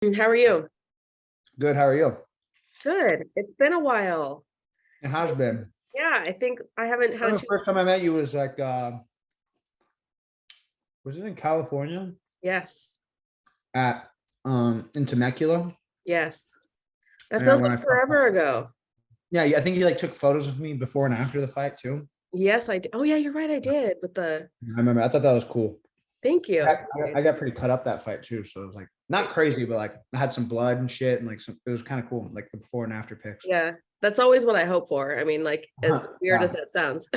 How are you? Good. How are you? Good. It's been a while. It has been. Yeah, I think I haven't I had a remember the chance. first time I met you was like, was it in California Yes. at in Temecula? Yes. That Yeah, feels when I like forever ago. yeah, I think you like took photos of me before and after the fight too. Yes, I did. Oh, yeah, you're right. I did with the I remember. I thought that was cool. thank you. I got pretty cut up that fight too, so it was like not crazy, but like I had some blood and shit, and like it was kind of cool, like the before and after pics. Yeah, that's always what I hope for. I mean, like, as weird as Yeah. that sounds,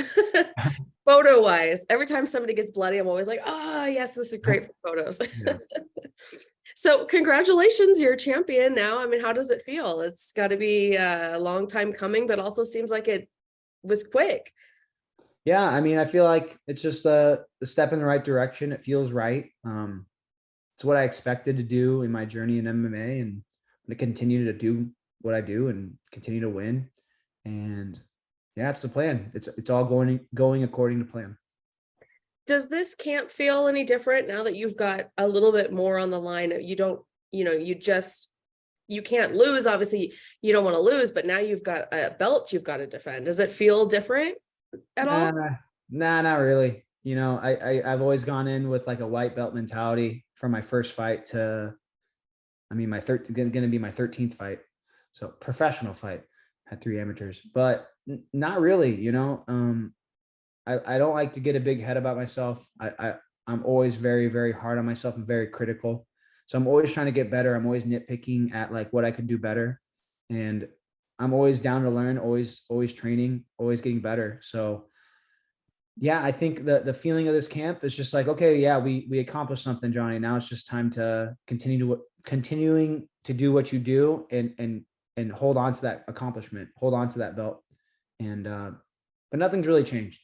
photo wise, every time somebody gets bloody, I'm always like, oh, yes, this is great for photos. Yeah. So, congratulations, you're a champion now. I mean, how does it feel? It's got to be a long time coming, but also seems like it was quick. Yeah, I mean, I feel like it's just a step in the right direction. It feels right. It's what I expected to do in my journey in MMA, and I'm going to continue to do what I do and continue to win. And yeah, it's the plan. It's all going according to plan. Does this camp feel any different now that you've got a little bit more on the line? You don't, you can't lose. Obviously, you don't want to lose, but now you've got a belt you've got to defend. Does it feel different at all? Nah, not really. I've always gone in with like a white belt mentality from my first fight to, I mean, my going to be my 13th fight. So professional fight, had 3 amateurs, but not really, I don't like to get a big head about myself. I'm always very, very hard on myself and very critical. So I'm always trying to get better. I'm always nitpicking at like what I could do better. And I'm always down to learn, always training, always getting better. So yeah, I think the feeling of this camp is just like, okay, yeah, we accomplished something, Johnny. Now it's just time to continuing to do what you do and hold on to that accomplishment, hold on to that belt. And but nothing's really changed.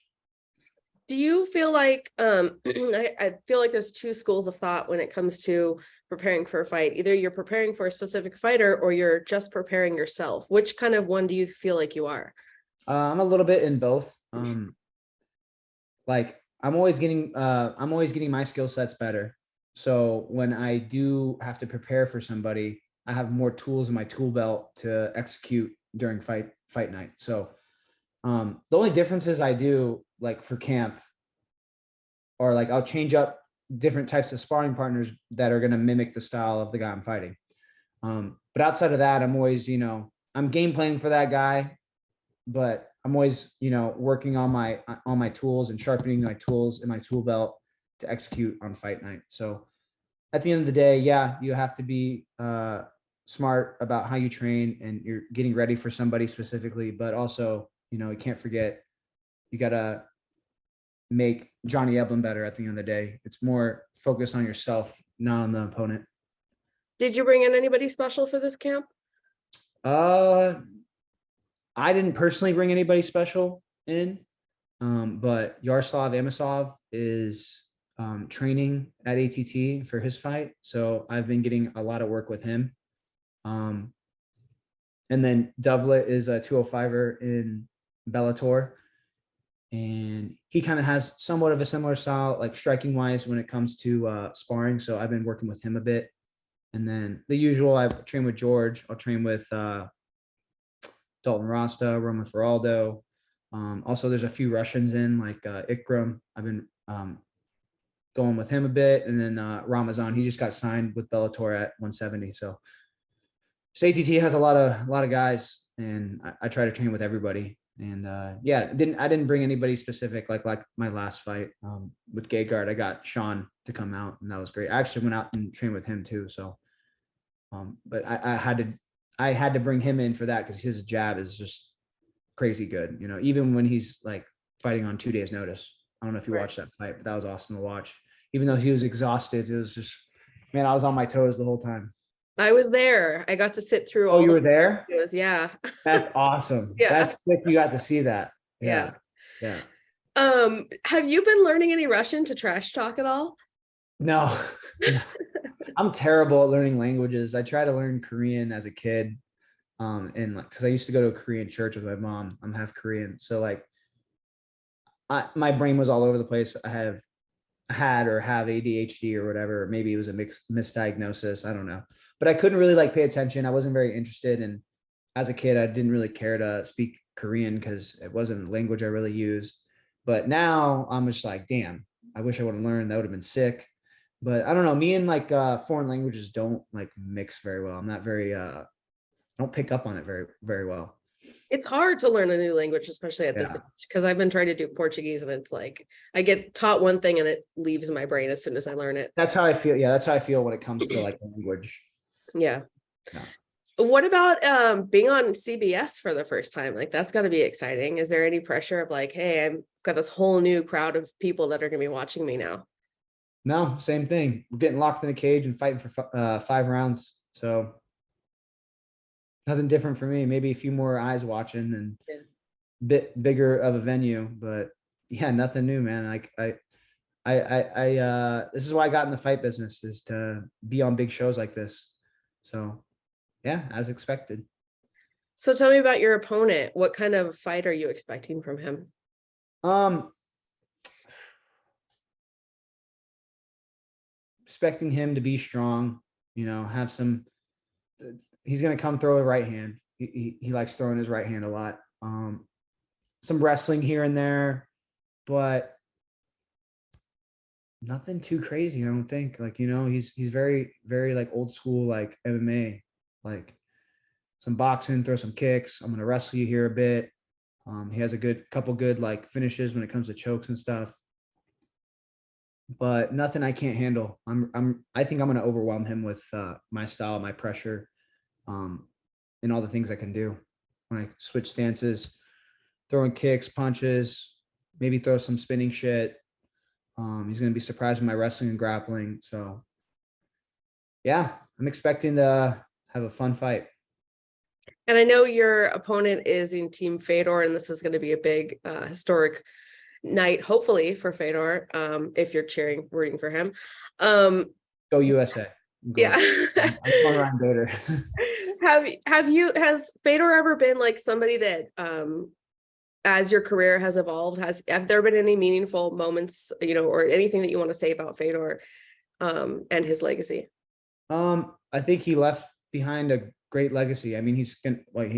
Do you feel like I feel like there's two schools of thought when it comes to preparing for a fight. Either you're preparing for a specific fighter or you're just preparing yourself. Which kind of one do you feel like you are? I'm a little bit in both. Like I'm always getting my skill sets better. So when I do have to prepare for somebody, I have more tools in my tool belt to execute during fight night. So the only differences I do like for camp or like I'll change up different types of sparring partners that are going to mimic the style of the guy I'm fighting. But outside of that, I'm always, I'm game planning for that guy, but I'm always, working on my tools and sharpening my tools in my tool belt to execute on fight night. So at the end of the day, yeah, you have to be smart about how you train and you're getting ready for somebody specifically, but also, you can't forget you gotta make Johnny Eblen better at the end of the day. It's more focused on yourself, not on the opponent. Did you bring in anybody special for this camp? Uh, I didn't personally bring anybody special in, but Yaroslav Amosov is training at ATT for his fight. So I've been getting a lot of work with him. And then Dovlet is a 205er in Bellator. And he kind of has somewhat of a similar style, like striking wise when it comes to sparring. So I've been working with him a bit. And then the usual, I've trained with George. I'll train with Dalton Rasta, Roman Feraldo. Also, there's a few Russians in like Ikram. I've been going with him a bit. And then Ramazan, he just got signed with Bellator at 170. So ATT has a lot of guys, and I try to train with everybody. And yeah, I didn't bring anybody specific like my last fight with Gegard. I got Sean to come out, and that was great. I actually went out and trained with him too. So, but I had to bring him in for that because his jab is just crazy good. Even when he's like fighting on 2 days' notice. I don't know if you watched that fight, but that was awesome to watch. Even though he was exhausted, it was just, man, I was on my toes the whole time. I was there. I got to sit through Oh, all you the were there? videos. Yeah. That's awesome. Yeah. That's sick. You got to see that. Yeah. Yeah. Have you been learning any Russian to trash talk at all? No, no. I'm terrible at learning languages. I tried to learn Korean as a kid. And like, cause I used to go to a Korean church with my mom. I'm half Korean. So like my brain was all over the place. I had or have ADHD or whatever. Maybe it was a misdiagnosis. I don't know. but I couldn't really like pay attention. I wasn't very interested. And as a kid, I didn't really care to speak Korean because it wasn't a language I really used. But now I'm just like, damn, I wish I would have learned. That would have been sick. But I don't know. Me and like foreign languages don't like mix very well. I'm not very I don't pick up on it very well. It's hard to learn a new language, especially at this Yeah. age, because I've been trying to do Portuguese and it's like I get taught one thing and it leaves my brain as soon as I learn it. That's how I feel. Yeah, that's how I feel when it comes to like language. Yeah. Yeah. What about being on CBS for the first time? Like that's got to be exciting. Is there any pressure of like, hey, I've got this whole new crowd of people that are going to be watching me now? No, same thing. We're getting locked in a cage and fighting for 5 rounds. So nothing different for me. Maybe a few more eyes watching and Yeah. bit bigger of a venue, but yeah, nothing new, man. This is why I got in the fight business, is to be on big shows like this. So yeah, as expected. So tell me about your opponent. What kind of fight are you expecting from him? Um, expecting him to be strong, have some, he's going to come throw a right hand. He likes throwing his right hand a lot. Some wrestling here and there, but nothing too crazy. I don't think, like, he's very, very like old school, like MMA, like some boxing, throw some kicks. I'm going to wrestle you here a bit. He has a couple good like finishes when it comes to chokes and stuff, but nothing I can't handle. I think I'm going to overwhelm him with my style, my pressure, and all the things I can do when I switch stances, throwing kicks, punches, maybe throw some spinning shit. He's going to be surprised with my wrestling and grappling. So yeah, I'm expecting to have a fun fight. And I know your opponent is in Team Fedor, and this is going to be a big historic night, hopefully, for Fedor, if you're rooting for him. Go USA. Yeah. I'm going around Bader. Has Fedor ever been like somebody that as your career has evolved, have there been any meaningful moments, or anything that you want to say about Fedor and his legacy? I think he left behind a great legacy. I mean, he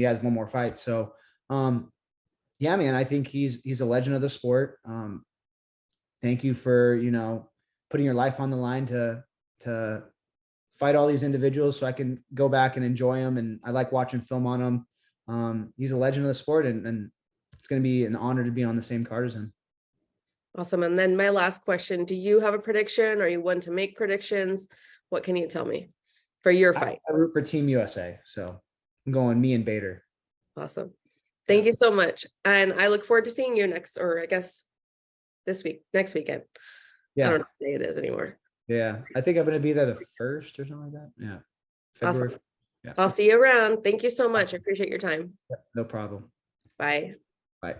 has one more fight. So yeah, man, I think he's a legend of the sport. Thank you for, putting your life on the line to fight all these individuals so I can go back and enjoy them. And I like watching film on him. He's a legend of the sport, and it's going to be an honor to be on the same card as him. Awesome. And then my last question, do you have a prediction? Are you one to make predictions? What can you tell me for your fight? I root for Team USA. So I'm going me and Bader. Awesome. Thank you so much. And I look forward to seeing you next weekend. Yeah. I don't know what day it is anymore. Yeah. I think I'm going to be there the 1st or something like that. Yeah. February. Awesome. Yeah. I'll see you around. Thank you so much. I appreciate your time. No problem. Bye. Bye.